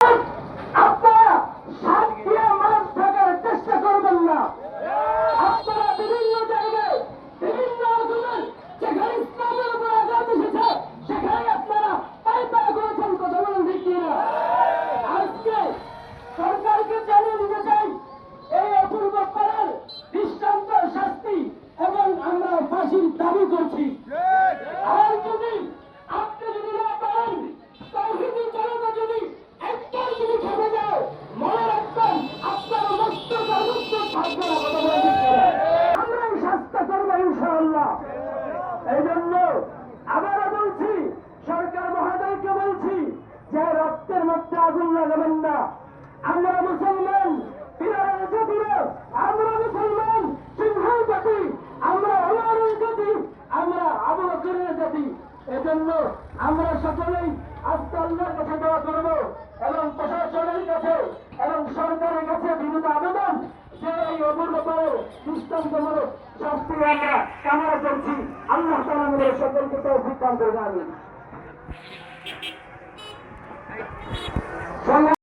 আপনারা সাত দিয়ে মাছ থাকার চেষ্টা করবেন না। আপনারা বিভিন্ন জায়গায় বিভিন্ন রকমের যেখানে ইসলামের উপর আঘাত এসেছে সেখানে আপনারা পাইপা করেছেন, কথা বলেন ঠিক কিনা? আজকে সরকারকে জানিয়ে দিতে চাই এই অপূর্ব পারের দৃষ্টান্ত শাস্তি এবং আমরা ফাঁসির দাবি করছি। আর যদি আপনি যদি না পারেন, তাওহীদি জনতা যদি একবার যদি খেপে যায়, মনে রাখবেন আপনার মস্তক আর মস্তক থাকবে না, কথা বলে ঠিক কিনা? আমরাই শাস্তি করবো ইনশাআল্লাহ। এই জন্য আবারও বলছি, সরকার মহোদয়কে বলছি যে রক্তের মধ্যে আগুন লাগাবেন না। আমরা মুসলমান পিলারের জাতিরা, আমরা মুসলমান সিংহের জাতি, আমরা ওমরের জাতি, আমরা আবু বকরের জাতি। এজন্য আমরা সকলেই আজকে আল্লাহর কাছে দোয়া করব এবং প্রশাসনের কাছে এবং সরকারের কাছে বিনীত আবেদন যে এই অপূর্ব পারে দৃষ্টান্তমূলক শাস্তি আমরা কামনা করছি। আল্লাহ তাআলা আমাদের সকলকে তৌফিক দান করুন। আমিন।